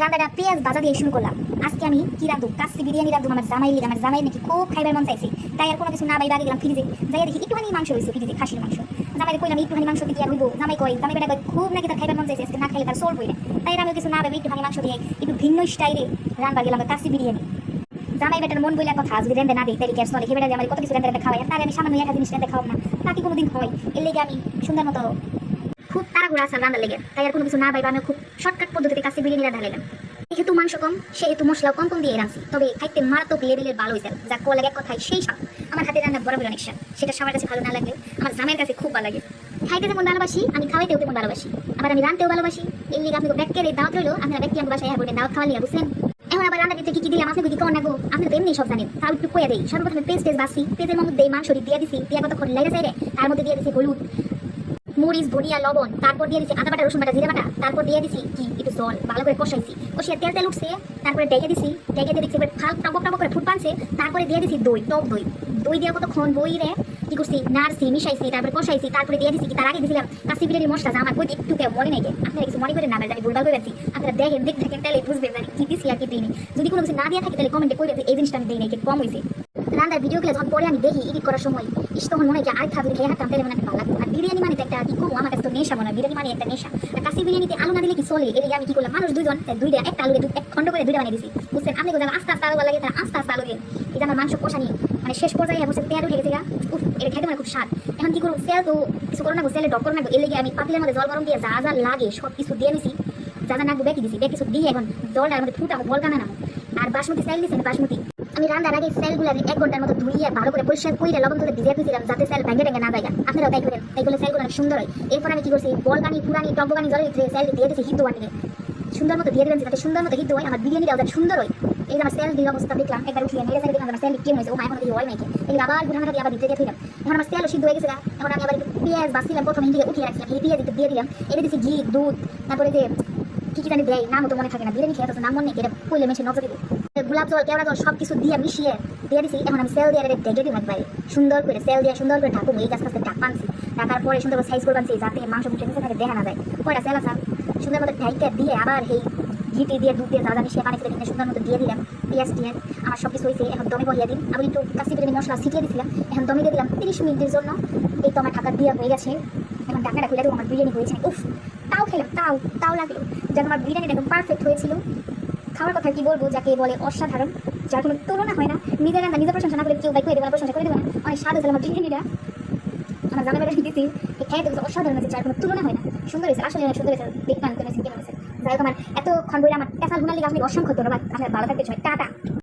রান্নাটা পেঁয়াজ ভাজা দিয়ে শুরু করলাম। আজকে আমি কি রাঁধু, কাচ্চি বিরিয়ানি রাঁধু আমার জামাই লিগে। আমার জামাই নাকি খুব খাইবার মন চাইছে, তাই আর কোনো কিছু না বাইরে গেলাম ফ্রিজে, যাই দেখি একটুখানি মাংস হয়েছে ফ্রিজে, খাসির মাংস। জামাই কইলাম একটুখানি মাংস দিয়ে আর হইব, জামাই কয়, জামাই বেটা কয় খুব নাকি তার খাইবার মন চাইছে, আজকে না খাইলে তার সোল বইলে। তাই আমি কিছু না ভেবে একটুখানি মাংস দিয়ে একটু ভিন্ন স্টাইলে রান্না গেলাম কাচ্চি বিরিয়ানি। জামাই বেটার মন বইলে কথা, যদি রেন্দে না দিই তাই কি আর চলে, বেটা আমার কত কিছু রেন্দে খাওয়াই, তার আমি সামান্য একটা জিনিস রেন্দে খাওয়াম না, তাকে কোনোদিন হয়। এর লেগে আমি সুন্দর মতো খুব তাড়াহুড়া আছে রান্নার লেগে, তাই আর কোনো কিছু না পাইবা আমি খুব শর্টকাট পদ্ধতিতে কাছে বিরিয়ানি রান্না নিলাম। যেহেতু মাংস কম সেহেতু মশলা কম কম দিয়ে রাঁধছি, তবে খাইতে মারাত্মক লেভেলের ভালো হয়েছে, যা কল লাগে এক কথায় সেই সব। আমার হাতে রান্না বরাবর অনেক স্বাদ, সেটা সবার কাছে ভালো না লাগলেও আমার জামের কাছে খুব ভালো লাগে। খাইতে যেমন ভালোবাসি আমি খাওয়াইতেও তেমন ভালোবাসি, আবার আমি রাঁধতেও ভালোবাসি। এর লিগে আপনাকে ব্যাগের এই দাওয়াত রইলো, আপনারা ব্যক্তি আমার বাসায় বলবেন দাওয়াত খাওয়া লিয়া, বুঝছেন? এখন আবার রান্না দিতে কি কি দিলাম আপনাকে কি কেমন লাগবো আপনি তো এমনি সব জানেন, তাও একটু কইয়া দেই। সর্বপ্রথমে পেঁয়াজ বাসি, পেঁয়াজের মধ্যে দেই মাংস দিয়ে দিছি, দিয়ে কতক্ষণ লাইরে চাইরে তার মধ্যে দিয়ে দিছি হলুদ, মরিচ, ধনিয়া, লবণ, তারপর দিয়ে দিছি আদা বাটা, রসুন বাটা, জিরা বাটা, তারপর দিয়ে দিছি কি একটু জল, ভালো করে কষাইছি, কষিয়ে তেল তেল উঠছে, তারপরে ডেকে দিছি, ডেকে দিয়ে দিচ্ছি এবার ফাল টক টক করে ফুট পানছে, তারপরে দিয়ে দিছি দই, টক দই, দই দিয়ে কতক্ষণ বই রে কি করছি নাড়ছি মিশাইছি, তারপরে কষাইছি, তারপরে দিয়ে দিছি কি তার আগে দিছিলাম কাশি বিরিয়ানির মশলা, যা আমার বই একটু কেউ মনে নেই, আপনারা কিছু মনে করেন না, জানি ভুলভাল করে দিচ্ছি, আপনারা দেখেন দেখেন তাহলে বুঝবেন জানি কি দিছি আর কি দিইনি। যদি কোনো কিছু না দিয়ে থাকে তাহলে কমেন্টে করে এই জিনিসটা আমি দিই নাই, কম হয়েছে। রান্নার ভিডিওগুলো যখন পরে আমি দেখি এডিট করার সময় তখন মনে হয় যে আরেকটা যদি খেয়ে হাঁটতাম তাহলে মনে একটা ভালো লাগতো। আর বিরিয়ানি মানে একটা কি করবো, আমার কাছে তো নেশা মনে হয়, বিরিয়ানি মানে একটা নেশা। আর কাশি বিরিয়ানিতে আলু না দিলে কি চলে, এদিকে আমি কি করলাম, মানুষ দুইজন দুইটা একটা আলু এক খন্ড করে দুইটা বানিয়ে দিছি, বুঝছেন? আপনি কোথাও আস্তে আস্তে আলু লাগে, তারা আস্তে আস্তে আলু দিয়ে এই যে আমার মাংস কষানি মানে শেষ পর্যায়ে বসে তেল উঠে গেছে গা, এটা খেতে মানে খুব স্বাদ। এখন কি করবো, সেল তো কিছু করো না, সেলে ডক করো না, এর লেগে আমি পাতিলের মধ্যে জল গরম দিয়ে যা যা লাগে সব কিছু দিয়ে নিছি, যা যা নাকবো বেঁকে দিছি, বেঁকে কিছু দিয়ে এখন জলটার মধ্যে ফুটাবো, বল কানা নামো। আর বাসমতি চাইল দিচ্ছেন, বাসমতি আমি রান্নার আগে সেলগুলো 1 ঘন্টার মতো ধুইয়ে ভালো করে পরিষ্কার করে লবণ তুলে ভিজিয়ে দিয়েছিলাম, যাতে সেল ভেঙে ভেঙে না যায়। আপনারাও তাই করেন, তাই করলে সেলগুলো অনেক সুন্দর হয়। এরপর আমি কি করছি, বলকানি পুরানি টকবকানি জলের ভিতরে সেল দিয়ে দিয়েছি হিদ্ধ বানিয়ে, সুন্দর মতো দিয়ে দিলেন যাতে সুন্দর মতো হিদ্ধ হয়, আমার বিরিয়ানিটাও যাতে সুন্দর হয়। এই যে আমার সেল দিয়ে অবস্থা দেখলাম, একবার উঠিয়ে নেড়ে সাইডে দেখলাম আমার সেল কেমন হয়েছে, ও এখন হয় নাকি, এই আবার গুড়াটা দিয়ে আবার দিতে দিলাম। এখন আমার সেলও সিদ্ধ হয়ে গেছে, এখন আমি আবার একটু পেঁয়াজ বাছিলাম, প্রথমে দিয়ে উঠিয়ে রাখছিলাম, এই পেঁয়াজ একটু দিয়ে দিলাম, এটা দিচ্ছি ঘি, দুধ, তারপরে যে কি কি জানি দেয় নাম তো মনে থাকে না, বিরিয়ানি খেয়ে তো নাম মনে নেই, এটা কইলে মেশে নজর দিব, গোলাপ জল, কেওড়া জল সব কিছু দিয়ে মিশিয়ে দিয়ে দিছি। এখন আমি সেল দিয়ে ঢেকে দিব একবারে সুন্দর করে, সেল দিয়ে সুন্দর করে ঢাকুম, এই গাছ ঢাক পানছি, ঢাকার পরে সুন্দর করে সাইজ করে বানছি যাতে মাংস মুখে নিচে থাকে দেখা না যায়। কয়টা সেল আছে সুন্দর মতো ঢাইতে দিয়ে আবার এই ঘিটি দিয়ে দুধ দিয়ে যা যা মিশিয়ে বানিয়েছিলাম সুন্দর মতো দিয়ে দিলাম, পেঁয়াজ টিয়াজ আমার সব কিছু হয়েছে। এখন দমে বহিয়ে দিন, আমি একটু কাশি বিরিয়ানি মশলা ছিটিয়ে দিয়েছিলাম, এখন দমে দিয়ে দিলাম 30 মিনিটের জন্য। এই তো আমার ঢাকা দিয়ে হয়ে গেছে, এখন ঢাকাটা খুলে দেবো, আমার বিরিয়ানি হয়েছে। উফ, তাও খেলাম, তাও লাগলো যেন আমার বিরিয়ানিটা একদম পারফেক্ট হয়েছিল। খাওয়ার কথা কি বলবো, যাকে বলে অসাধারণ, যার কোনো তুলনা হয় না। নিজের রান্না নিজের প্রশংসা না করে কেউ বাইক করে দেবো না, প্রশংসা করে দেবো না। অনেক স্বাদ হয়েছিল আমার বিরিয়ানিটা, আমার জানা বেড়ে দিয়েছি খেয়ে দেখছি অসাধারণ হয়েছে, যার কোনো তুলনা হয় না। সুন্দর হয়েছে, আসলে অনেক সুন্দর হয়েছে, দেখবেন কেমন হয়েছে। যাই হোক, আমার এতক্ষণ বলে আমার পেশাল গুণার লিগে আপনি অসংখ্য ধন্যবাদ। আপনার ভালো থাকবে, টাটা।